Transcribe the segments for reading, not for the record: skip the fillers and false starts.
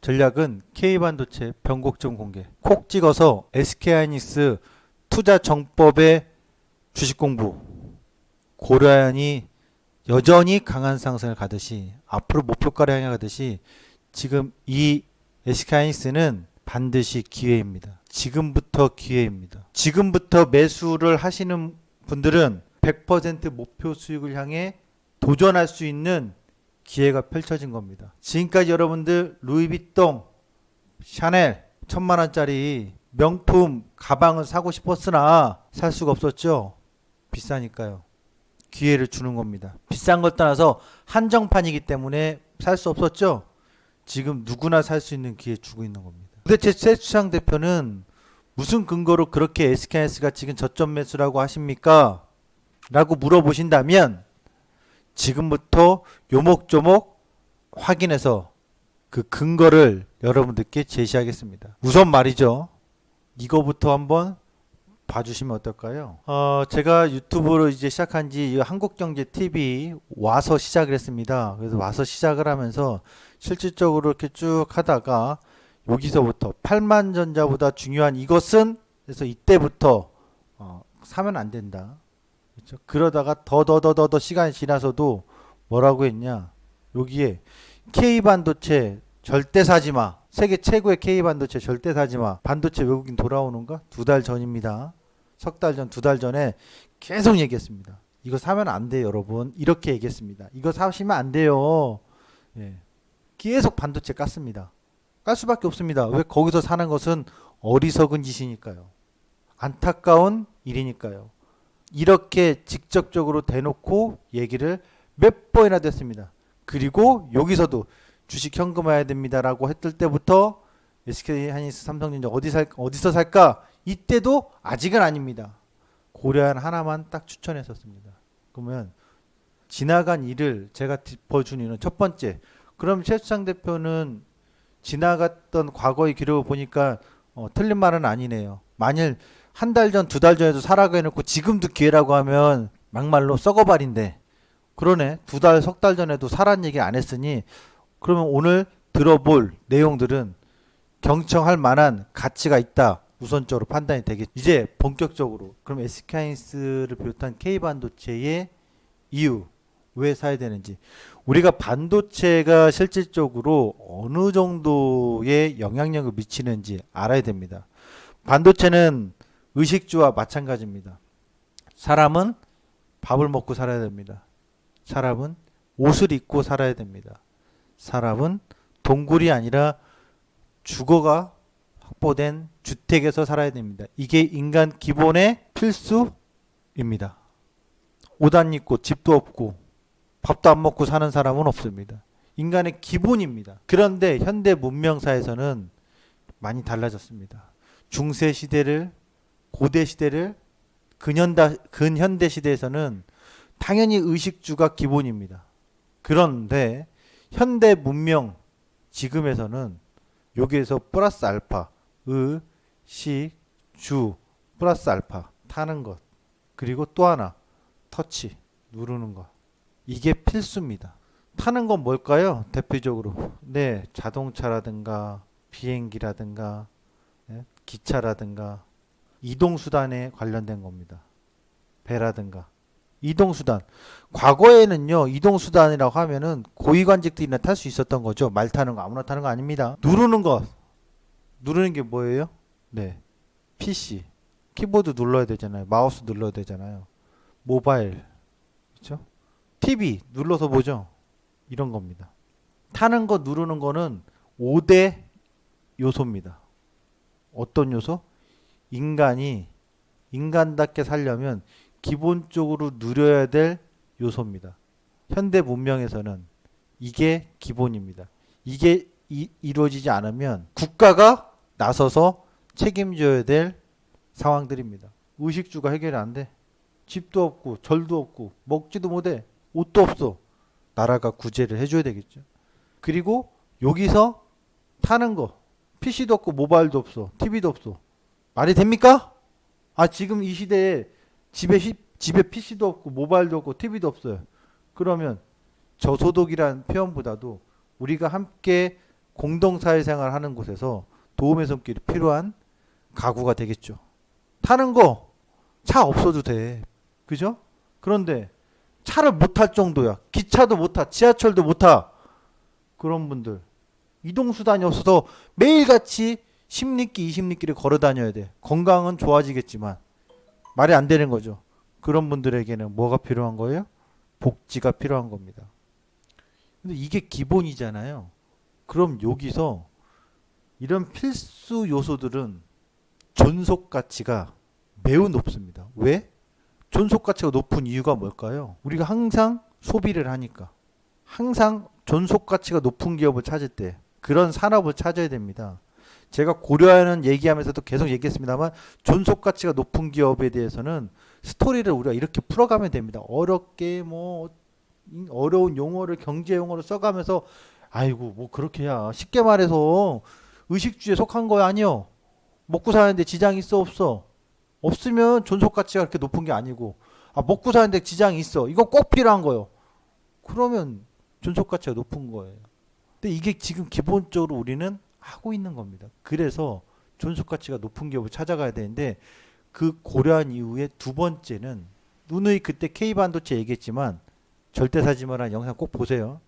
전략은 K반도체 변곡점 공개. 콕 찍어서 SK하이닉스 투자 정법의 주식 공부. 고려안이 여전히 강한 상승을 가듯이 앞으로 목표가를 향해 가듯이 지금 이 SK하이닉스는 반드시 기회입니다. 지금부터 기회입니다. 지금부터 매수를 하시는 분들은 100% 목표 수익을 향해 도전할 수 있는 기회가 펼쳐진 겁니다. 지금까지 여러분들 루이비통, 샤넬 1000만원짜리 명품 가방을 사고 싶었으나 살 수가 없었죠. 비싸니까요. 기회를 주는 겁니다. 비싼 걸 떠나서 한정판이기 때문에 살 수 없었죠. 지금 누구나 살 수 있는 기회 주고 있는 겁니다. 도대체 최수창 대표는 무슨 근거로 그렇게 SK하이닉스가 지금 저점 매수라고 하십니까? 라고 물어보신다면 지금부터 요목조목 확인해서 그 근거를 여러분들께 제시하겠습니다. 우선 말이죠. 이거부터 한번 봐주시면 어떨까요? 제가 유튜브로 이제 시작한 지 한국경제TV 와서 시작을 했습니다. 그래서 와서 시작을 하면서 실질적으로 이렇게 쭉 하다가 여기서부터 8만전자보다 중요한 이것은 그래서 이때부터 사면 안 된다. 그렇죠? 그러다가 더 시간이 지나서도 뭐라고 했냐? 여기에 K반도체 절대 사지 마. 세계 최고의 K반도체 절대 사지 마. 반도체 외국인 돌아오는가? 2달 전입니다. 석 달 전, 2달 전에 계속 얘기했습니다. 이거 사면 안 돼요, 여러분. 이렇게 얘기했습니다. 이거 사시면 안 돼요. 예. 계속 반도체 깠습니다. 깔 수밖에 없습니다. 왜 거기서 사는 것은 어리석은 짓이니까요. 안타까운 일이니까요. 이렇게 직접적으로 대놓고 얘기를 몇 번이나 됐습니다. 그리고 여기서도 주식 현금화해야 됩니다라고 했을 때부터 SK하이닉스, 삼성전자 어디서 살까? 이때도 아직은 아닙니다. 고려한 하나만 딱 추천했었습니다. 그러면 지나간 일을 제가 짚어준 이유는 첫 번째, 그럼 최수창 대표는 지나갔던 과거의 기록을 보니까 틀린 말은 아니네요. 만일 한 달 전, 2달 전에도 사라고 해놓고 지금도 기회라고 하면 막말로 썩어발인데 그러네. 2달, 석 달 전에도 사라는 얘기 안 했으니 그러면 오늘 들어볼 내용들은 경청할 만한 가치가 있다. 우선적으로 판단이 되겠죠. 이제 본격적으로 그럼 SK하이닉스를 비롯한 K반도체의 이유 왜 사야 되는지 우리가 반도체가 실질적으로 어느 정도의 영향력을 미치는지 알아야 됩니다. 반도체는 의식주와 마찬가지입니다. 사람은 밥을 먹고 살아야 됩니다. 사람은 옷을 입고 살아야 됩니다. 사람은 동굴이 아니라 주거가 확보된 주택에서 살아야 됩니다. 이게 인간 기본의 필수입니다. 옷 안 입고 집도 없고 밥도 안 먹고 사는 사람은 없습니다. 인간의 기본입니다. 그런데 현대 문명사에서는 많이 달라졌습니다. 중세 시대를 고대 시대를 근현대 시대에서는 당연히 의식주가 기본입니다. 그런데 현대 문명 지금에서는 여기에서 플러스 알파 의식주 플러스 알파 타는 것 그리고 또 하나 터치 누르는 것 이게 필수입니다. 타는 건 뭘까요? 대표적으로 네 자동차라든가 비행기라든가 네, 기차라든가 이동수단에 관련된 겁니다. 배라든가 이동수단 과거에는요 이동수단이라고 하면은 고위관직들이나 탈 수 있었던 거죠. 말 타는 거 아무나 타는 거 아닙니다. 누르는 거 누르는 게 뭐예요? 네 PC 키보드 눌러야 되잖아요. 마우스 눌러야 되잖아요. 모바일 그렇죠? TV 눌러서 보죠. 이런 겁니다. 타는 거 누르는 거는 5대 요소입니다. 어떤 요소? 인간이 인간답게 살려면 기본적으로 누려야 될 요소입니다. 현대 문명에서는 이게 기본입니다. 이게 이루어지지 않으면 국가가 나서서 책임져야 될 상황들입니다. 의식주가 해결이 안 돼. 집도 없고 절도 없고 먹지도 못해. 옷도 없어. 나라가 구제를 해줘야 되겠죠. 그리고 여기서 타는 거 PC도 없고 모바일도 없어. TV도 없어. 말이 됩니까? 지금 이 시대에 집에 PC도 없고 모바일도 없고 TV도 없어요. 그러면 저소득이란 표현보다도 우리가 함께 공동사회생활 하는 곳에서 도움의 손길이 필요한 가구가 되겠죠. 타는 거 차 없어도 돼. 그죠? 그런데 차를 못 탈 정도야. 기차도 못 타. 지하철도 못 타. 그런 분들. 이동수단이 없어서 매일같이 10리길, 20리길을 걸어 다녀야 돼. 건강은 좋아지겠지만 말이 안 되는 거죠. 그런 분들에게는 뭐가 필요한 거예요? 복지가 필요한 겁니다. 근데 이게 기본이잖아요. 그럼 여기서 이런 필수 요소들은 존속 가치가 매우 높습니다. 왜? 존속 가치가 높은 이유가 뭘까요? 우리가 항상 소비를 하니까. 항상 존속 가치가 높은 기업을 찾을 때 그런 산업을 찾아야 됩니다. 제가 고려하는 얘기하면서도 계속 얘기했습니다만 존속 가치가 높은 기업에 대해서는 스토리를 우리가 이렇게 풀어가면 됩니다. 어렵게 뭐 어려운 용어를 경제 용어로 써가면서 아이고 뭐 그렇게 해야 쉽게 말해서 의식주에 속한 거 아니요. 먹고 사는데 지장이 있어 없어? 없으면 존속 가치가 그렇게 높은 게 아니고 먹고 사는데 지장이 있어. 이거 꼭 필요한 거요. 그러면 존속 가치가 높은 거예요. 근데 이게 지금 기본적으로 우리는 하고 있는 겁니다. 그래서 존속 가치가 높은 기업을 찾아가야 되는데 그 고려한 이후에 두 번째는 누누이 그때 K반도체 얘기했지만 절대 사지 마라 영상 꼭 보세요.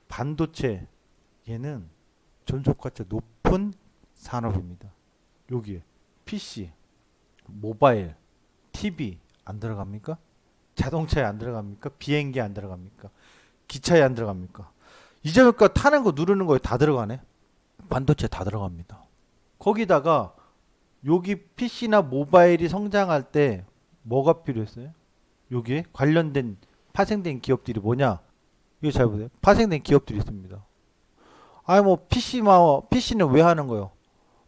반도체 얘는 존속 가치가 높은 산업입니다. 여기에 PC, 모바일, TV 안 들어갑니까? 자동차에 안 들어갑니까? 비행기에 안 들어갑니까? 기차에 안 들어갑니까? 이제부터 타는 거 누르는 거에 다 들어가네. 반도체 다 들어갑니다. 거기다가 여기 PC나 모바일이 성장할 때 뭐가 필요했어요? 여기에 관련된 파생된 기업들이 뭐냐? 이거 잘 보세요. 파생된 기업들이 있습니다. 아니 뭐 PC는 왜 하는 거요?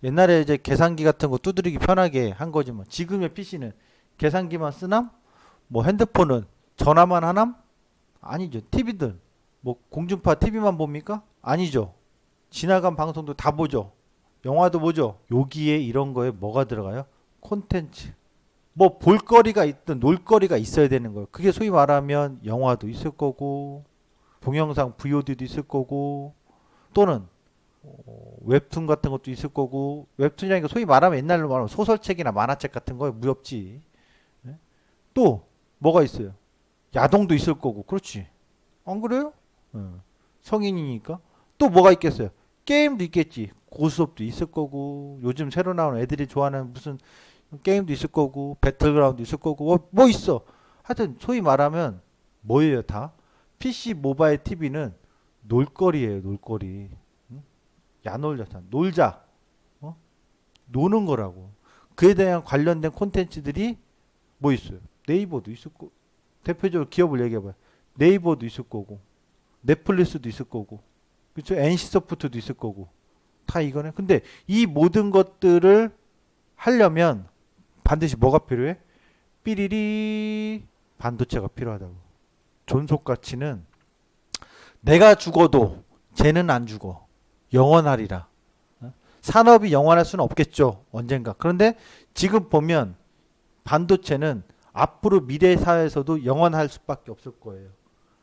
옛날에 이제 계산기 같은 거 두드리기 편하게 한 거지만 지금의 PC는 계산기만 쓰남? 뭐 핸드폰은 전화만 하남? 아니죠. TV들 뭐 공중파 TV만 봅니까? 아니죠. 지나간 방송도 다 보죠. 영화도 보죠. 여기에 이런 거에 뭐가 들어가요? 콘텐츠. 뭐 볼거리가 있든 놀거리가 있어야 되는 거예요. 그게 소위 말하면 영화도 있을 거고 동영상 VOD도 있을 거고 또는 웹툰 같은 것도 있을 거고 웹툰이라는 게 소위 말하면 옛날로 말하면 소설책이나 만화책 같은 거에 무협지. 또 뭐가 있어요? 야동도 있을 거고 그렇지. 안 그래요? 성인이니까. 또 뭐가 있겠어요? 게임도 있겠지. 고수업도 있을 거고 요즘 새로 나오는 애들이 좋아하는 무슨 게임도 있을 거고 배틀그라운드 있을 거고 뭐 있어. 하여튼 소위 말하면 뭐예요 다? PC, 모바일, TV는 놀거리예요. 놀거리. 야놀자. 놀자. 노는 거라고. 그에 대한 관련된 콘텐츠들이 뭐 있어요? 네이버도 있을 거고 대표적으로 기업을 얘기해봐요. 네이버도 있을 거고 넷플릭스도 있을 거고 그렇죠? NC소프트도 있을 거고 다 이거네. 근데 이 모든 것들을 하려면 반드시 뭐가 필요해? 삐리리 반도체가 필요하다고. 존속 가치는 내가 죽어도 쟤는 안 죽어. 영원하리라. 산업이 영원할 수는 없겠죠. 언젠가. 그런데 지금 보면 반도체는 앞으로 미래 사회에서도 영원할 수밖에 없을 거예요.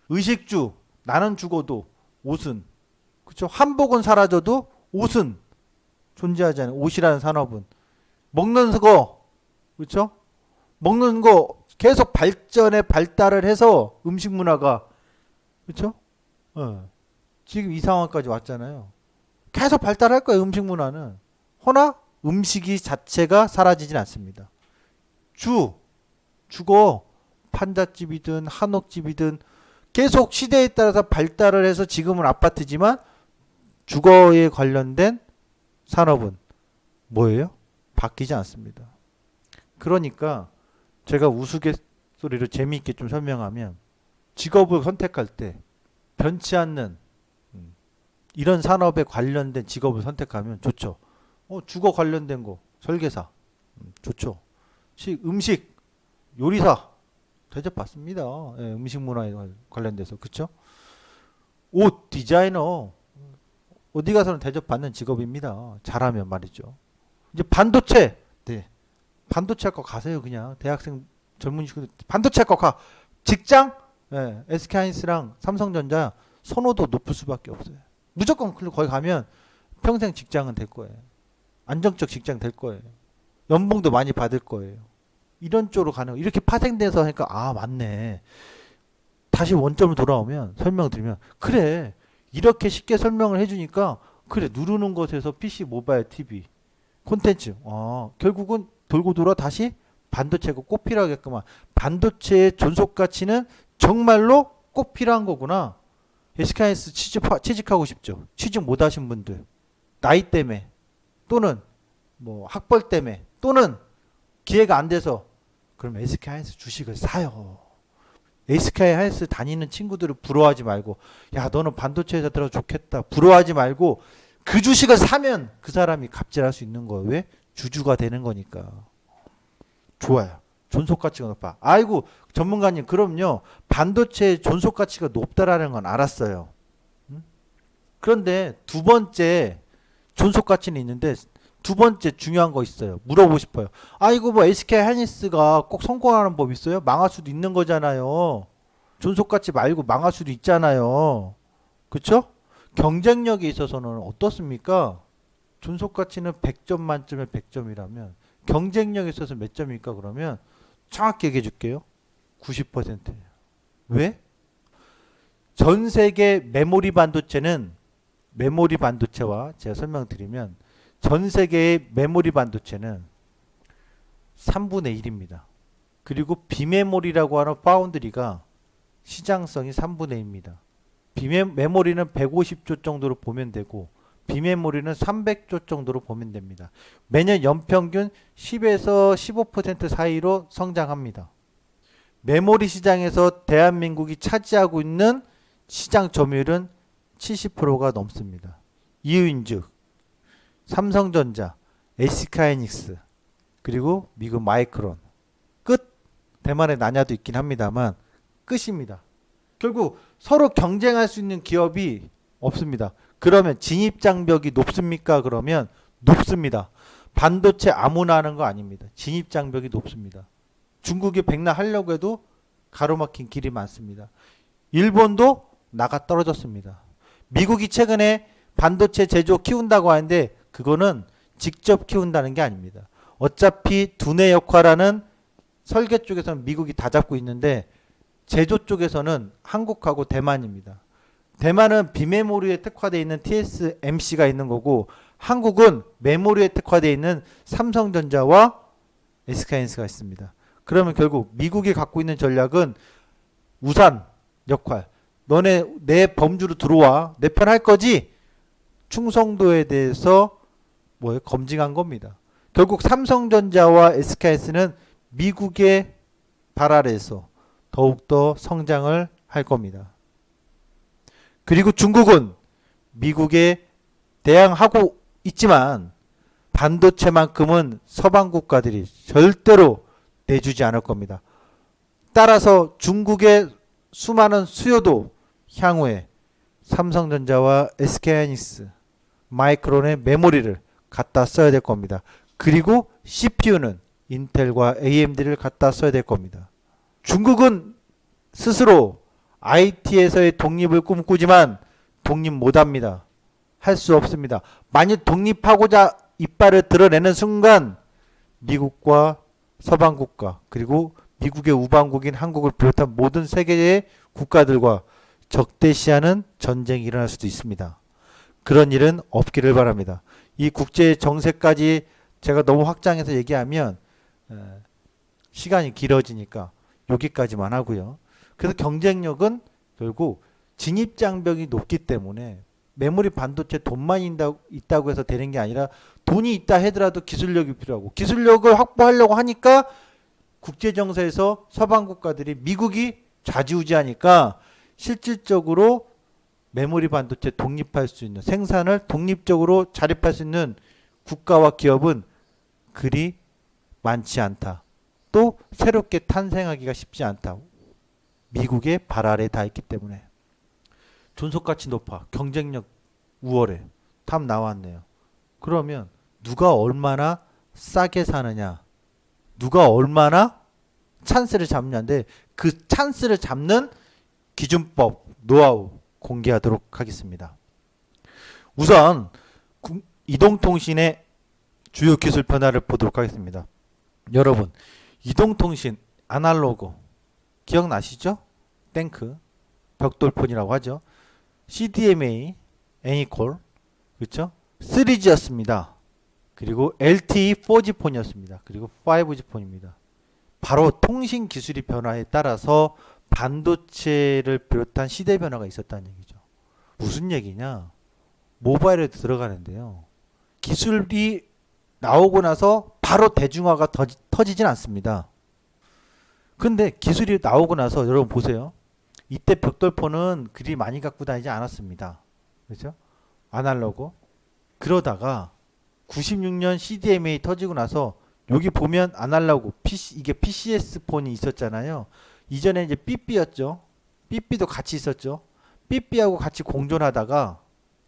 의식주 나는 죽어도 옷은 그렇죠. 한복은 사라져도 옷은 존재하잖아요. 옷이라는 산업은 먹는 거 그렇죠. 먹는 거 계속 발달을 해서 음식 문화가 그렇죠. 지금 이 상황까지 왔잖아요. 계속 발달할 거예요. 음식 문화는. 허나 음식이 자체가 사라지진 않습니다. 죽어 판잣집이든 한옥집이든 계속 시대에 따라서 발달을 해서 지금은 아파트지만 주거에 관련된 산업은 뭐예요? 바뀌지 않습니다. 그러니까 제가 우스갯소리로 재미있게 좀 설명하면 직업을 선택할 때 변치 않는 이런 산업에 관련된 직업을 선택하면 좋죠. 주거 관련된 거 설계사 좋죠. 음식 요리사 대접받습니다. 예, 음식 문화에 관련돼서 그렇죠. 옷 디자이너 어디 가서는 대접받는 직업입니다. 잘하면 말이죠. 이제 반도체 네. 반도체 학과 가세요. 그냥 대학생 젊은 친구들 반도체 학과 가. 직장 예, SK하이닉스랑 삼성전자 선호도 높을 수밖에 없어요. 무조건 거기 가면 평생 직장은 될 거예요. 안정적 직장 될 거예요. 연봉도 많이 받을 거예요. 이런 쪽으로 가는 거. 이렇게 파생돼서 하니까 아 맞네. 다시 원점을 돌아오면 설명드리면 그래 이렇게 쉽게 설명을 해주니까 그래 누르는 것에서 PC, 모바일, TV, 콘텐츠 결국은 돌고 돌아 다시 반도체가 꼭 필요하겠구만. 반도체의 존속 가치는 정말로 꼭 필요한 거구나. SK하이닉스 취직하고 싶죠. 취직 못 하신 분들 나이 때문에 또는 뭐 학벌 때문에 또는 기회가 안 돼서 그럼 SK하이닉스 주식을 사요. SK하이닉스 다니는 친구들을 부러워하지 말고 야 너는 반도체 회사 들어 좋겠다 부러워하지 말고 그 주식을 사면 그 사람이 갑질할 수 있는 거예요. 왜? 주주가 되는 거니까. 좋아요. 존속가치가 높아. 아이고 전문가님 그럼요. 반도체 존속가치가 높다라는 건 알았어요. 그런데 두 번째 존속가치는 있는데 두 번째 중요한 거 있어요. 물어보고 싶어요. 아이고 뭐 SK하이닉스가 꼭 성공하는 법 있어요? 망할 수도 있는 거잖아요. 존속가치 말고 망할 수도 있잖아요. 그렇죠? 경쟁력에 있어서는 어떻습니까? 존속가치는 100점 만점에 100점이라면 경쟁력에 있어서 몇 점일까 그러면 정확히 얘기해 줄게요. 90%예요. 왜? 전 세계 메모리 반도체는 메모리 반도체와 제가 설명드리면 전 세계의 메모리 반도체는 3분의 1입니다. 그리고 비메모리라고 하는 파운드리가 시장성이 3분의 1입니다. 메모리는 150조 정도로 보면 되고 비메모리는 300조 정도로 보면 됩니다. 매년 연평균 10에서 15% 사이로 성장합니다. 메모리 시장에서 대한민국이 차지하고 있는 시장 점유율은 70%가 넘습니다. 이유인즉 삼성전자, SK하이닉스 그리고 미국 마이크론 끝. 대만의 나냐도 있긴 합니다만 끝입니다. 결국 서로 경쟁할 수 있는 기업이 없습니다. 그러면 진입장벽이 높습니까? 그러면 높습니다. 반도체 아무나 하는 거 아닙니다. 진입장벽이 높습니다. 중국이 백나하려고 해도 가로막힌 길이 많습니다. 일본도 나가 떨어졌습니다. 미국이 최근에 반도체 제조 키운다고 하는데 그거는 직접 키운다는 게 아닙니다. 어차피 두뇌 역할하는 설계 쪽에서는 미국이 다 잡고 있는데 제조 쪽에서는 한국하고 대만입니다. 대만은 비메모리에 특화되어 있는 TSMC가 있는 거고 한국은 메모리에 특화되어 있는 삼성전자와 SK하이닉스가 있습니다. 그러면 결국 미국이 갖고 있는 전략은 우산 역할. 너네 내 범주로 들어와. 내 편 할 거지? 충성도에 대해서 검증한 겁니다. 결국 삼성전자와 SK하이닉스는 미국의 발 아래에서 더욱더 성장을 할 겁니다. 그리고 중국은 미국에 대항하고 있지만 반도체만큼은 서방 국가들이 절대로 내주지 않을 겁니다. 따라서 중국의 수많은 수요도 향후에 삼성전자와 SK하이닉스, 마이크론의 메모리를 갖다 써야 될 겁니다. 그리고 CPU는 인텔과 AMD를 갖다 써야 될 겁니다. 중국은 스스로 IT에서의 독립을 꿈꾸지만 독립 못합니다. 할 수 없습니다. 만약 독립하고자 이빨을 드러내는 순간 미국과 서방국가 그리고 미국의 우방국인 한국을 비롯한 모든 세계의 국가들과 적대시하는 전쟁이 일어날 수도 있습니다. 그런 일은 없기를 바랍니다. 이 국제 정세까지 제가 너무 확장해서 얘기하면 시간이 길어지니까 여기까지만 하고요. 그래서 경쟁력은 결국 진입장벽이 높기 때문에 메모리 반도체 돈만 있다고 해서 되는 게 아니라 돈이 있다 하더라도 기술력이 필요하고 기술력을 확보하려고 하니까 국제정세에서 서방 국가들이 미국이 좌지우지하니까 실질적으로 메모리 반도체 독립할 수 있는 생산을 독립적으로 자립할 수 있는 국가와 기업은 그리 많지 않다. 또 새롭게 탄생하기가 쉽지 않다. 미국의 발 아래에 다 있기 때문에. 존속가치 높아. 경쟁력 우월해. 답 나왔네요. 그러면 누가 얼마나 싸게 사느냐. 누가 얼마나 찬스를 잡느냐인데 그 찬스를 잡는 기준법, 노하우 공개하도록 하겠습니다. 우선 이동통신의 주요 기술 변화를 보도록 하겠습니다. 여러분, 이동통신 아날로그 기억나시죠? 땡크, 벽돌폰이라고 하죠. CDMA, 애니콜, 그렇죠? 3G였습니다. 그리고 LTE 4G 폰이었습니다. 그리고 5G 폰입니다. 바로 통신 기술이 변화에 따라서 반도체를 비롯한 시대 변화가 있었다는 얘기죠. 무슨 얘기냐? 모바일에 들어가는데요. 기술이 나오고 나서 바로 대중화가 터지진 않습니다. 근데 기술이 나오고 나서 여러분 보세요. 이때 벽돌폰은 그리 많이 갖고 다니지 않았습니다. 그렇죠? 아날로그. 그러다가 96년 CDMA 터지고 나서 여기 보면 아날로그 이게 PCS 폰이 있었잖아요. 이전에 이제 삐삐였죠. 삐삐도 같이 있었죠. 삐삐하고 같이 공존하다가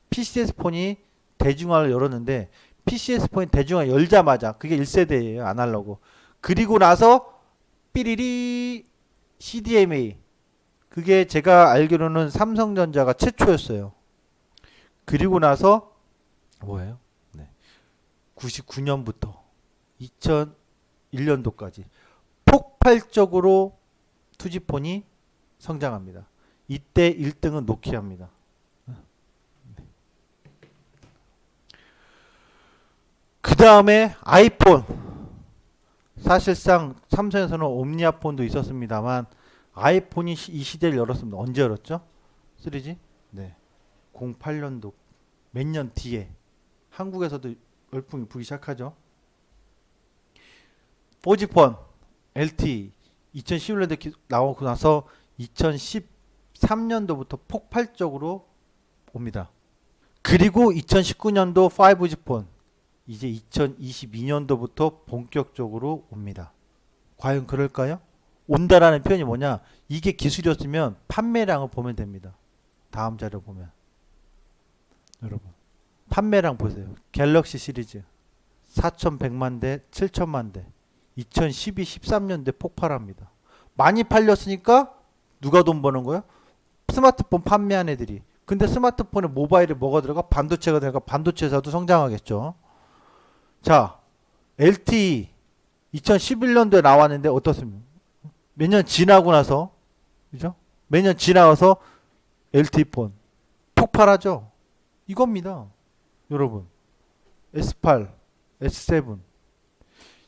PCS 폰이 대중화를 열었는데 PCS 폰이 대중화 열자마자 그게 1세대예요. 아날로그. 그리고 나서 삐리리 CDMA. 그게 제가 알기로는 삼성전자가 최초였어요. 그리고 나서 뭐예요? 99년부터 2001년도까지 폭발적으로 투지폰이 성장합니다. 이때 1등은 노키아입니다. 그 다음에 아이폰. 사실상 삼성에서는 옴니아폰도 있었습니다만 아이폰이 이 시대를 열었습니다. 언제 열었죠? 3G? 네. 08년도 몇 년 뒤에 한국에서도 열풍이 불기 시작하죠. 4G폰 LTE 2011년도에 나오고 나서 2013년도부터 폭발적으로 옵니다. 그리고 2019년도 5G폰 이제 2022년도부터 본격적으로 옵니다. 과연 그럴까요? 온다라는 표현이 뭐냐? 이게 기술이었으면 판매량을 보면 됩니다. 다음 자료 보면 여러분 판매량 보세요. 갤럭시 시리즈 4,100만 대, 7,000만 대. 2012, 13년대 폭발합니다. 많이 팔렸으니까 누가 돈 버는 거예요? 스마트폰 판매한 애들이. 근데 스마트폰에 모바일에 뭐가 들어가? 반도체가 들어가. 반도체 회사도 성장하겠죠. 자, LTE 2011년도에 나왔는데 어떻습니까? 몇 년 지나고 나서, 그죠? 몇 년 지나서 LTE 폰 폭발하죠. 이겁니다. 여러분, S8, S7.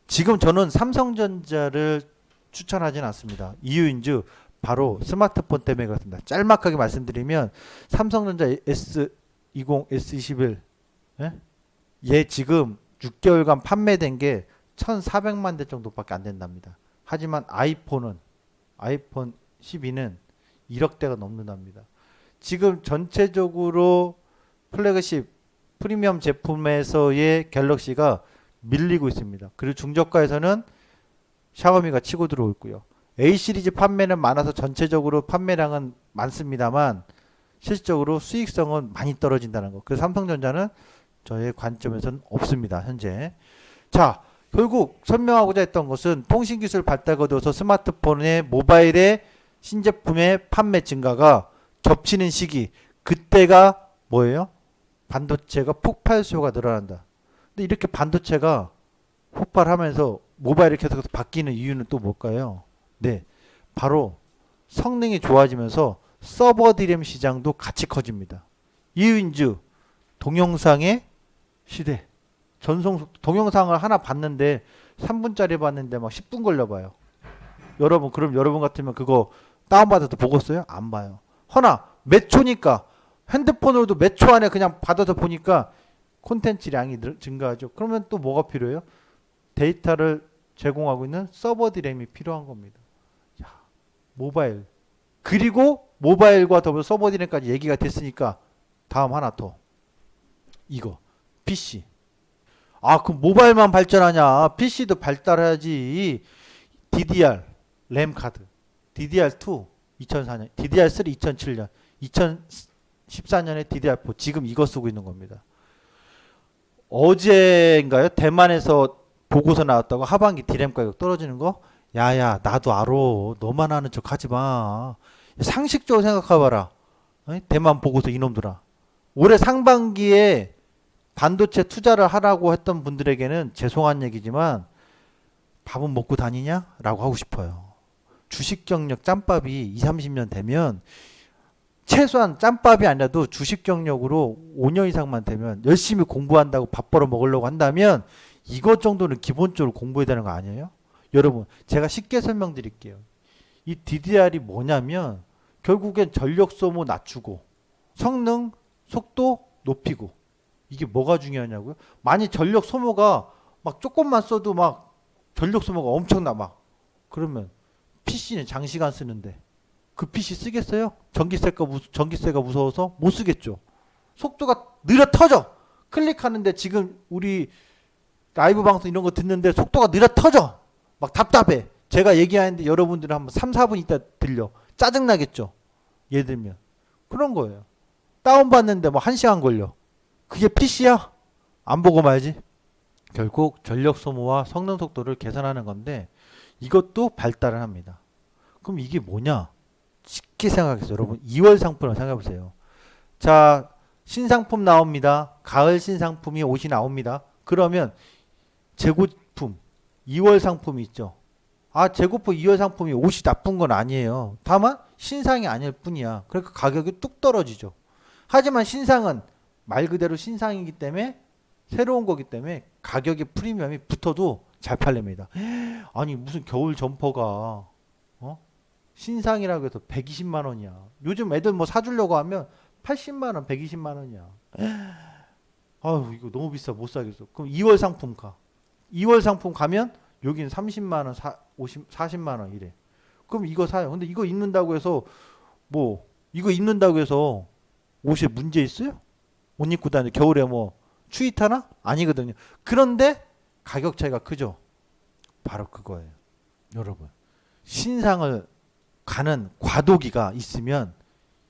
지금 저는 삼성전자를 추천하진 않습니다. 이유인즉 바로 스마트폰 때문에 그렇습니다. 짤막하게 말씀드리면 삼성전자 S20, S21 얘 지금 6개월간 판매된 게 1,400만 대 정도밖에 안 된답니다. 하지만 아이폰 12는 1억 대가 넘는답니다. 지금 전체적으로 플래그십 프리미엄 제품에서의 갤럭시가 밀리고 있습니다. 그리고 중저가에서는 샤오미가 치고 들어올 거고요. A 시리즈 판매는 많아서 전체적으로 판매량은 많습니다만 실질적으로 수익성은 많이 떨어진다는 거. 그래서 삼성전자는 저의 관점에서는 없습니다. 현재. 자, 결국 설명하고자 했던 것은 통신기술 발달과 더해서 스마트폰의 모바일의 신제품의 판매 증가가 겹치는 시기. 그때가 뭐예요? 반도체가 폭발 수요가 늘어난다. 근데 이렇게 반도체가 폭발하면서 모바일이 계속 바뀌는 이유는 또 뭘까요? 네, 바로 성능이 좋아지면서 서버 DRAM 시장도 같이 커집니다. 이유인즉 동영상의 시대. 동영상을 하나 봤는데 3분짜리 봤는데 막 10분 걸려봐요. 여러분, 그럼 여러분 같으면 그거 다운받아서 보겠어요? 안 봐요. 허나 몇 초니까 핸드폰으로도 몇 초 안에 그냥 받아서 보니까 콘텐츠량이 증가하죠. 그러면 또 뭐가 필요해요? 데이터를 제공하고 있는 서버 DRAM이 필요한 겁니다. 야, 모바일. 그리고 모바일과 더불어 서버 DRAM까지 얘기가 됐으니까 다음 하나 더. 이거 PC. 아, 그럼 모바일만 발전하냐? PC도 발달해야지. DDR 램 카드. DDR2 2004년, DDR3 2007년, 2014년에 DDR4 지금 이거 쓰고 있는 겁니다. 어제인가요? 대만에서 보고서 나왔다고 하반기 디램 가격 떨어지는 거? 야야, 나도 알아. 너만 아는 척 하지 마. 상식적으로 생각해봐라. 대만 보고서 이놈들아. 올해 상반기에 반도체 투자를 하라고 했던 분들에게는 죄송한 얘기지만 밥은 먹고 다니냐? 라고 하고 싶어요. 주식 경력 짬밥이 2, 30년 되면 최소한 짬밥이 아니라도 주식 경력으로 5년 이상만 되면 열심히 공부한다고 밥 벌어 먹으려고 한다면 이것 정도는 기본적으로 공부해야 되는 거 아니에요? 여러분, 제가 쉽게 설명드릴게요. 이 DDR이 뭐냐면 결국엔 전력 소모 낮추고 성능, 속도 높이고 이게 뭐가 중요하냐고요? 만약 전력 소모가 막 조금만 써도 막 전력 소모가 엄청나 막 그러면 PC는 장시간 쓰는데 그 PC 쓰겠어요? 전기세가 무서워서 못 쓰겠죠. 속도가 느려 터져. 클릭하는데 지금 우리 라이브 방송 이런 거 듣는데 속도가 느려 터져. 막 답답해. 제가 얘기하는데 여러분들은 한번 3, 4분 있다 들려. 짜증나겠죠. 예를 들면. 그런 거예요. 다운받는데 뭐 1시간 걸려. 그게 PC야? 안 보고 말지. 결국 전력 소모와 성능 속도를 계산하는 건데 이것도 발달을 합니다. 그럼 이게 뭐냐? 쉽게 생각해서 여러분 2월 상품을 생각해 보세요. 자, 신상품 나옵니다. 가을 신상품이 옷이 나옵니다. 그러면 재고품 2월 상품이 있죠. 아, 재고품 2월 상품이 옷이 나쁜 건 아니에요. 다만 신상이 아닐 뿐이야. 그러니까 가격이 뚝 떨어지죠. 하지만 신상은 말 그대로 신상이기 때문에 새로운 거기 때문에 가격의 프리미엄이 붙어도 잘 팔립니다. 아니 무슨 겨울 점퍼가 신상이라고 해서 120만 원이야. 요즘 애들 뭐 사주려고 하면 80만 원, 120만 원이야. 아유 이거 너무 비싸 못 사겠어. 그럼 2월 상품 가. 2월 상품 가면 여기는 30만 원, 40만 원 이래. 그럼 이거 사요. 근데 이거 입는다고 해서 뭐 이거 입는다고 해서 옷에 문제 있어요? 옷 입고 다니는데 겨울에 뭐 추위 타나? 아니거든요. 그런데 가격 차이가 크죠. 바로 그거예요. 여러분 신상을 가는 과도기가 있으면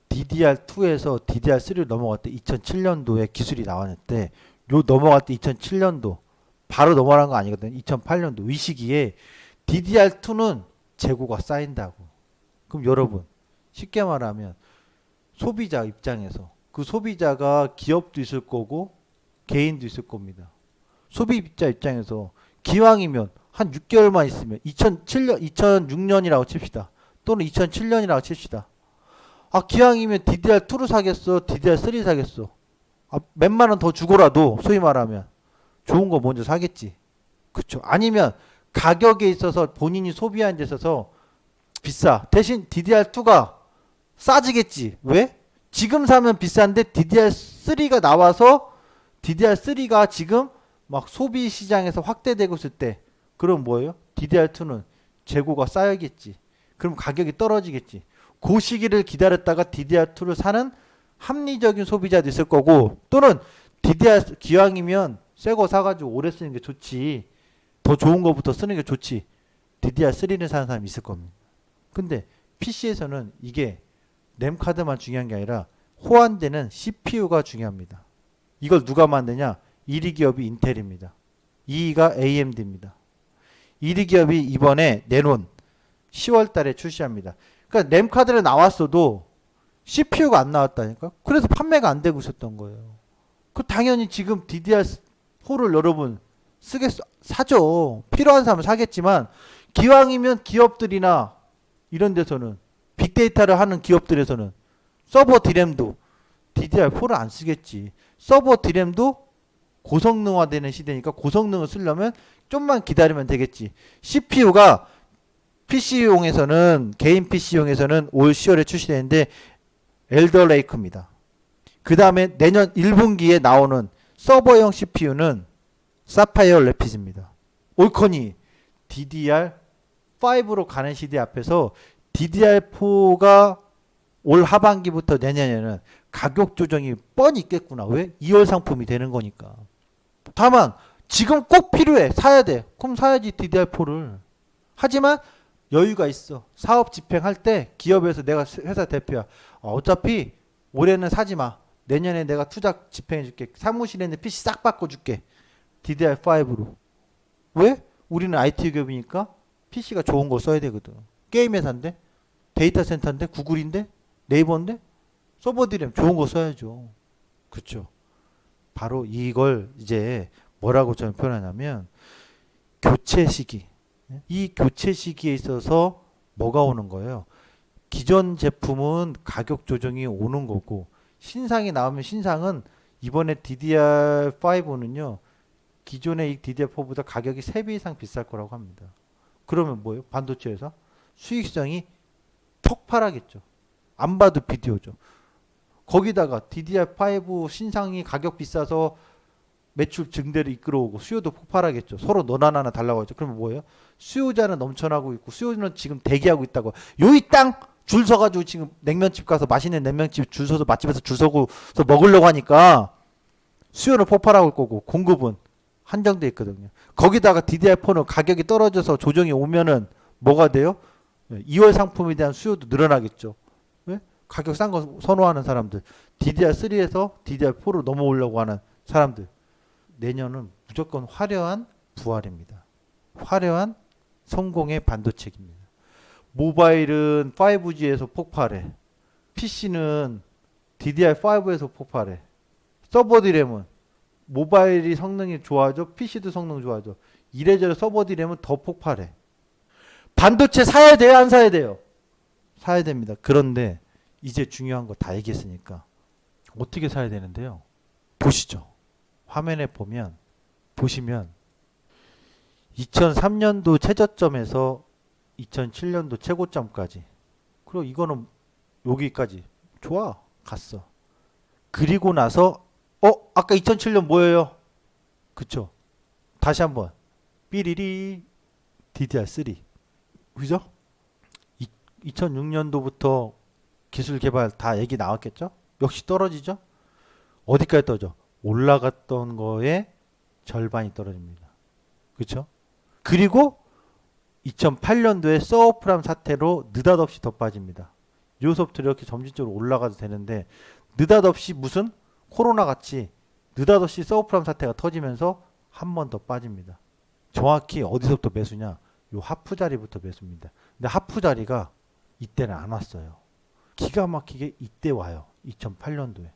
DDR2에서 DDR3로 넘어갈 때 2007년도에 기술이 나왔는데 요 넘어갈 때 2007년도 바로 넘어간 거 아니거든요. 2008년도 이 시기에 DDR2는 재고가 쌓인다고. 그럼 여러분 쉽게 말하면 소비자 입장에서 그 소비자가 기업도 있을 거고 개인도 있을 겁니다. 소비자 입장에서 기왕이면 한 6개월만 있으면 2006년이라고 칩시다. 또는 2007년이라고 칩시다. 아 기왕이면 DDR2로 사겠어? DDR3 사겠어? 아, 몇만 원 더 주고라도 소위 말하면 좋은 거 먼저 사겠지. 그쵸? 아니면 가격에 있어서 본인이 소비하는 데 있어서 비싸. 대신 DDR2가 싸지겠지. 왜? 지금 사면 비싼데 DDR3가 나와서 DDR3가 지금 막 소비 시장에서 확대되고 있을 때 그럼 뭐예요? DDR2는 재고가 쌓여겠지. 그럼 가격이 떨어지겠지. 그 시기를 기다렸다가 DDR2를 사는 합리적인 소비자도 있을 거고 또는 DDR 기왕이면 새 거 사가지고 오래 쓰는 게 좋지. 더 좋은 거부터 쓰는 게 좋지. DDR3를 사는 사람이 있을 겁니다. 근데 PC에서는 이게 램카드만 중요한 게 아니라 호환되는 CPU가 중요합니다. 이걸 누가 만드냐? 1위 기업이 인텔입니다. 2위가 AMD입니다. 1위 기업이 이번에 내놓은 10월 달에 출시합니다. 그러니까 램카드를 나왔어도 CPU가 안 나왔다니까. 그래서 판매가 안 되고 있었던 거예요. 그 당연히 지금 DDR4를 여러분 사죠. 필요한 사람은 사겠지만 기왕이면 기업들이나 이런 데서는 빅데이터를 하는 기업들에서는 서버 디램도 DDR4를 안 쓰겠지. 서버 디램도 고성능화되는 시대니까 고성능을 쓰려면 좀만 기다리면 되겠지. CPU가 PC용에서는 개인 PC용에서는 올 10월에 출시되는데 엘더 레이크입니다. 그 다음에 내년 1분기에 나오는 서버용 CPU는 사파이어 래피드입니다. 올커니 DDR5로 가는 시대 앞에서 DDR4가 올 하반기부터 내년에는 가격 조정이 뻔히 있겠구나. 왜? 2월 상품이 되는 거니까. 다만 지금 꼭 필요해. 사야 돼. 그럼 사야지 DDR4를. 하지만 여유가 있어. 사업 집행할 때 기업에서 내가 회사 대표야. 어차피 올해는 사지 마. 내년에 내가 투자 집행해 줄게. 사무실에 있는 PC 싹 바꿔줄게. DDR5로. 왜? 우리는 IT 기업이니까 PC가 좋은 거 써야 되거든. 게임 회사인데? 데이터 센터인데? 구글인데? 네이버인데? 서버 디램 좋은 거 써야죠. 그쵸? 바로 이걸 이제 뭐라고 저는 표현하냐면 교체 시기. 이 교체 시기에 있어서 뭐가 오는 거예요? 기존 제품은 가격 조정이 오는 거고 신상이 나오면 신상은 이번에 DDR5는요. 기존의 이 DDR4보다 가격이 3배 이상 비쌀 거라고 합니다. 그러면 뭐예요? 반도체 회사 수익성이 폭발하겠죠. 안 봐도 비디오죠. 거기다가 DDR5 신상이 가격 비싸서 매출 증대를 이끌어오고 수요도 폭발하겠죠. 서로 너나 나나 달라고 하죠. 그러면 뭐예요? 수요자는 넘쳐나고 있고 수요는 지금 대기하고 있다고. 요이 땅 줄 서가지고 지금 냉면집 가서 맛있는 냉면집 줄 서서 맛집에서 줄 서고 먹으려고 하니까 수요는 폭발하고 있을 거고 공급은 한정돼 있거든요. 거기다가 DDR4는 가격이 떨어져서 조정이 오면은 뭐가 돼요? 2월 상품에 대한 수요도 늘어나겠죠. 왜? 가격 싼 거 선호하는 사람들, DDR3에서 DDR4로 넘어오려고 하는 사람들. 내년은 무조건 화려한 부활입니다. 화려한 성공의 반도체입니다. 모바일은 5G에서 폭발해. PC는 DDR5에서 폭발해. 서버 디램은 모바일이 성능이 좋아져, PC도 성능 좋아져. 이래저래 서버 디램은 더 폭발해. 반도체 사야 돼요, 안 사야 돼요? 사야 됩니다. 그런데 이제 중요한 거 다 얘기했으니까 어떻게 사야 되는데요? 보시죠. 화면에 보시면 2003년도 최저점에서 2007년도 최고점까지. 그리고 이거는 여기까지 좋아 갔어. 그리고 나서 아까 2007년 뭐예요? 그쵸? 다시 한번 삐리리 DDR3 그죠? 2006년도부터 기술 개발 다 얘기 나왔겠죠? 역시 떨어지죠? 어디까지 떨어져? 올라갔던 거에 절반이 떨어집니다. 그렇죠? 그리고 2008년도에 서브프람 사태로 느닷없이 더 빠집니다. 요소부터 이렇게 점진적으로 올라가도 되는데 느닷없이 무슨 코로나 같이 느닷없이 서브프람 사태가 터지면서 한 번 더 빠집니다. 정확히 어디서부터 매수냐? 요 하프 자리부터 매수입니다. 근데 하프 자리가 이때는 안 왔어요. 기가 막히게 이때 와요. 2008년도에.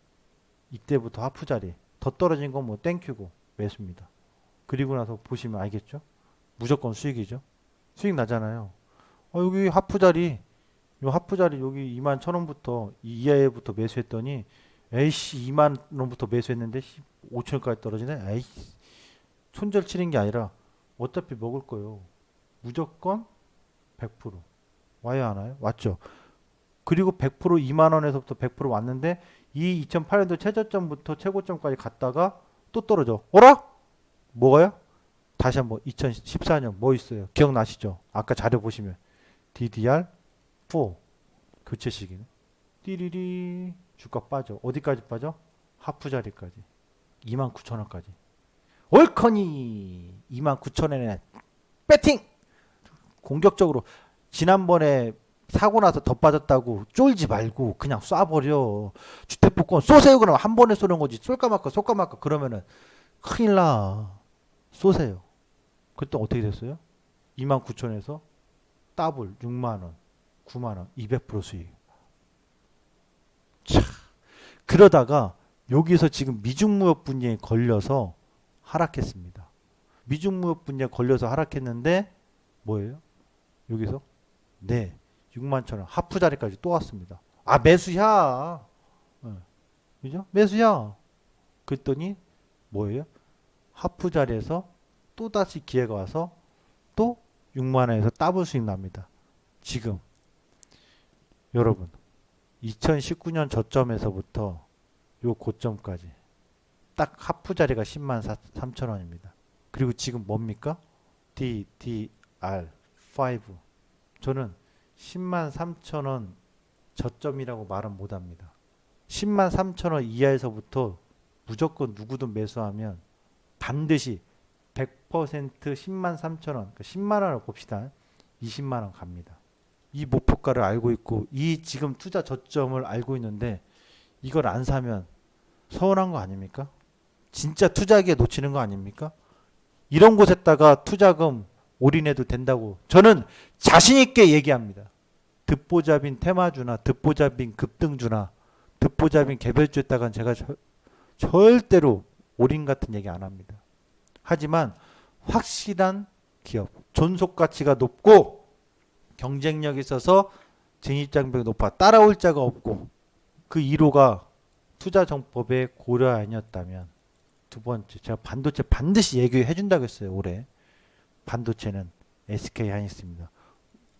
이때부터 하프 자리. 더 떨어진 건 뭐 땡큐고 매수입니다. 그리고 나서 보시면 알겠죠? 무조건 수익이죠. 수익 나잖아요. 여기 하프 자리, 요 하프 자리 여기 21,000원부터 이하에부터 매수했더니 에이씨 2만 원부터 매수했는데 5천원까지 떨어지네. 에이 손절 치는 게 아니라 어차피 먹을 거예요. 무조건 100% 와요 안 와요? 왔죠. 그리고 100% 2만 원에서부터 100% 왔는데 이 2008년도 최저점부터 최고점까지 갔다가 또 떨어져. 어라? 뭐가요? 다시 한번 2014년 뭐 있어요? 기억나시죠? 아까 자료 보시면 DDR4 교체 시기는 띠리리 주가 빠져. 어디까지 빠져? 하프 자리까지 29,000원까지. 월커니 29,000원에 배팅! 공격적으로 지난번에 사고 나서 더 빠졌다고 쫄지 말고 그냥 쏴버려. 주택복권 쏘세요. 그러면 한 번에 쏘는 거지. 쏠까 말까 그러면은 큰일 나. 쏘세요. 그때 어떻게 됐어요? 29,000원에서 더블 6만원 9만원 200% 수익. 차. 그러다가 여기서 지금 미중무역 분쟁에 걸려서 하락했습니다. 미중무역 분쟁에 걸려서 하락했는데 뭐예요? 여기서 61,000원 하프 자리까지 또 왔습니다. 매수야. 그죠? 매수야. 그랬더니 뭐예요? 하프 자리에서 또 다시 기회가 와서 또 6만 원에서 더블 수익 납니다. 지금 여러분 2019년 저점에서부터 요 고점까지 딱 하프 자리가 10만 3천원입니다. 그리고 지금 뭡니까? DDR5 저는 10만 3천원 저점이라고 말은 못합니다. 10만 3천원 이하에서부터 무조건 누구든 매수하면 반드시 100% 10만 3천원 그러니까 10만원을 봅시다. 20만원 갑니다. 이 목표가를 알고 있고 이 지금 투자 저점을 알고 있는데 이걸 안 사면 서운한 거 아닙니까? 진짜 투자기에 놓치는 거 아닙니까? 이런 곳에다가 투자금 올인해도 된다고 저는 자신있게 얘기합니다. 듣보잡인 테마주나 듣보잡인 급등주나 듣보잡인 개별주에다가 제가 절대로 올인 같은 얘기 안 합니다. 하지만 확실한 기업, 존속 가치가 높고 경쟁력이 있어서 진입장벽이 높아 따라올 자가 없고 그 1호가 투자정법의 고려아연이었다면 두 번째 제가 반도체 반드시 얘기해 준다고 했어요. 올해 반도체는 SK하이닉스입니다.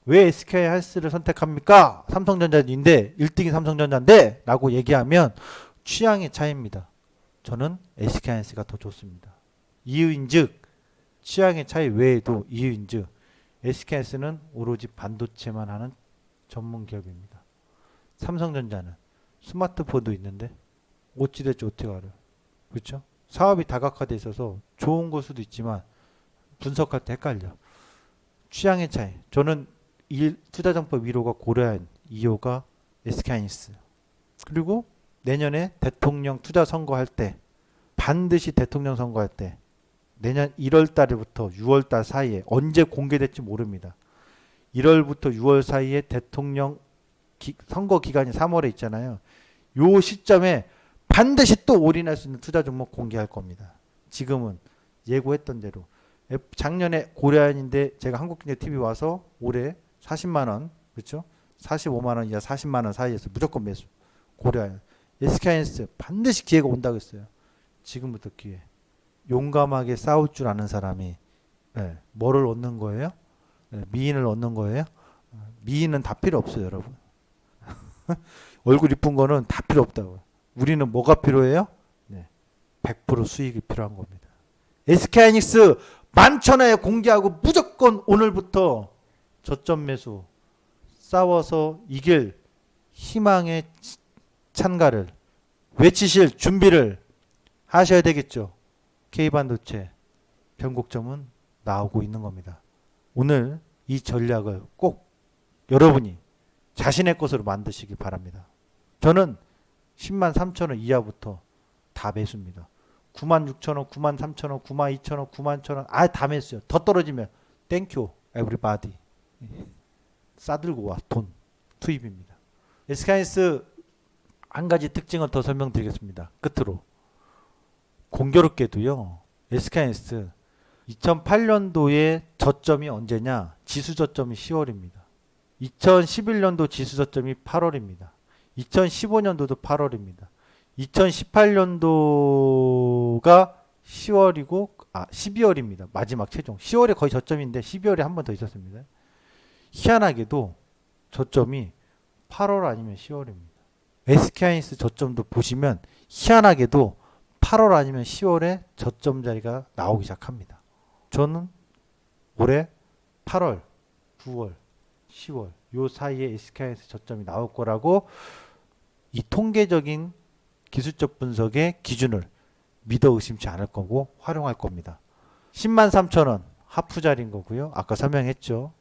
왜 SK하이닉스를 선택합니까? 삼성전자인데 1등이 삼성전자인데 라고 얘기하면 취향의 차이입니다. 저는 SK하이닉스가 더 좋습니다. 이유인즉 취향의 차이 외에도 이유인즉 SK하이닉스는 오로지 반도체만 하는 전문 기업입니다. 삼성전자는 스마트폰도 있는데 어찌됐지 어떻게 알아요? 그렇죠? 사업이 다각화돼 있어서 좋은 걸 수도 있지만 분석할 때 헷갈려. 취향의 차이. 저는 투자정법 1호가 고려한 2호가 SK하이닉스. 그리고 내년에 대통령 투자 선거할 때 반드시 대통령 선거할 때 내년 1월 달부터 6월 달 사이에 언제 공개될지 모릅니다. 1월부터 6월 사이에 대통령 선거 기간이 3월에 있잖아요. 요 시점에 반드시 또 올인할 수 있는 투자 종목 공개할 겁니다. 지금은 예고했던 대로 작년에 고려아연인데 제가 한국경제TV 와서 올해 40만 원, 그렇죠? 45만 원 이하 40만 원 사이에서 무조건 매수. 고려아연, SK하이닉스 반드시 기회가 온다고 했어요. 지금부터 기회. 용감하게 싸울 줄 아는 사람이 뭐를 얻는 거예요? 미인을 얻는 거예요? 미인은 다 필요 없어요, 여러분. 얼굴 이쁜 거는 다 필요 없다고. 우리는 뭐가 필요해요? 100% 수익이 필요한 겁니다. SK하이닉스 만천하에 공개하고 무조건 오늘부터 저점 매수 싸워서 이길 희망의 찬가를 외치실 준비를 하셔야 되겠죠. K반도체 변곡점은 나오고 있는 겁니다. 오늘 이 전략을 꼭 여러분이 자신의 것으로 만드시기 바랍니다. 저는 10만 3천 원 이하부터 다 매수입니다. 9만 6천 원, 9만 3천 원, 9만 2천 원, 9만 1천 원 다 매수요. 더 떨어지면 땡큐 에브리바디 싸들고 와 돈 투입입니다. SK하이닉스 한 가지 특징을 더 설명드리겠습니다. 끝으로 공교롭게도요. SK하이닉스 2008년도에 저점이 언제냐? 지수 저점이 10월입니다. 2011년도 지수 저점이 8월입니다. 2015년도도 8월입니다. 2018년도가 10월이고 12월입니다. 마지막 최종. 10월에 거의 저점인데 12월에 한 번 더 있었습니다. 희한하게도 저점이 8월 아니면 10월입니다. SK하이닉스 저점도 보시면 희한하게도 8월 아니면 10월에 저점 자리가 나오기 시작합니다. 저는 올해 8월, 9월, 10월 요 사이에 SK하이닉스 저점이 나올 거라고 이 통계적인 기술적 분석의 기준을 믿어 의심치 않을 거고 활용할 겁니다. 10만 3천 원 하프 자리인 거고요. 아까 설명했죠.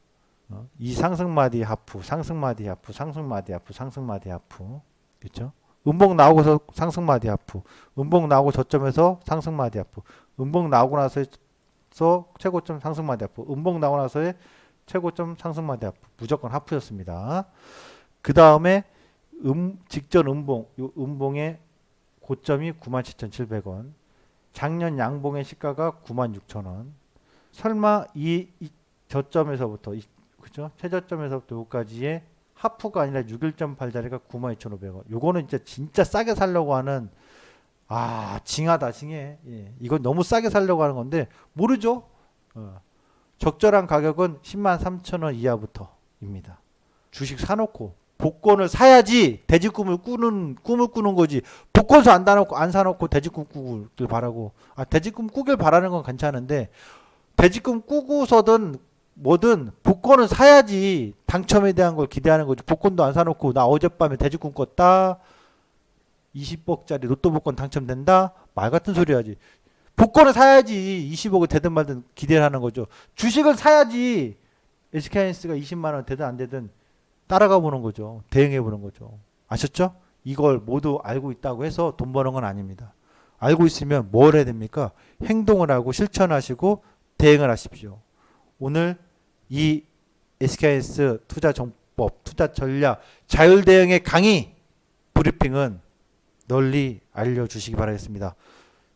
이 상승마디 하프, 상승마디 하프, 상승마디 하프, 상승마디 하프. 그렇죠? 음봉 나오고서 상승마디 하프, 음봉 나오고 저점에서 상승마디 하프, 음봉 나오고 나서 최고점 상승마디 하프, 음봉 나오고 나서의 최고점 상승마디 하프. 무조건 하프였습니다. 그 다음에 직전 음봉, 요 음봉의 고점이 97,700원. 작년 양봉의 시가가 96,000원. 설마 이 저점에서부터 그죠? 최저점에서부터 여기까지의 하프가 아니라 61.8자리가 92,500원. 요거는 진짜 싸게 살려고 하는 징하다 징해. 예. 이건 너무 싸게 살려고 하는 건데 모르죠. 적절한 가격은 10만 3천 원 이하부터입니다. 주식 사놓고 복권을 사야지 돼지꿈을 꾸는 거지. 복권서 안 사놓고 돼지꿈 꾸길 바라고. 돼지꿈 꾸길 바라는 건 괜찮은데 돼지꿈 꾸고서든 뭐든 복권을 사야지 당첨에 대한 걸 기대하는 거지. 복권도 안 사놓고 나 어젯밤에 돼지꿈 꿨다. 20억짜리 로또 복권 당첨된다. 말 같은 소리 하지. 복권을 사야지 20억을 되든 말든 기대를 하는 거죠. 주식을 사야지 SK하이닉스가 20만 원 되든 안 되든 따라가 보는 거죠. 대응해 보는 거죠. 아셨죠? 이걸 모두 알고 있다고 해서 돈 버는 건 아닙니다. 알고 있으면 뭘 해야 됩니까? 행동을 하고 실천하시고 대응을 하십시오. 오늘 이 SK하이닉스 투자 정법, 투자 전략, 자율 대응의 강의 브리핑은 널리 알려주시기 바라겠습니다.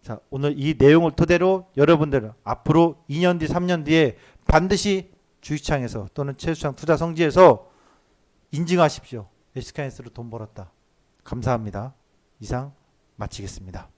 자, 오늘 이 내용을 토대로 여러분들 앞으로 2년 뒤, 3년 뒤에 반드시 주식창에서 또는 최수창 투자 성지에서 인증하십시오. SK하이닉스로 돈 벌었다. 감사합니다. 이상 마치겠습니다.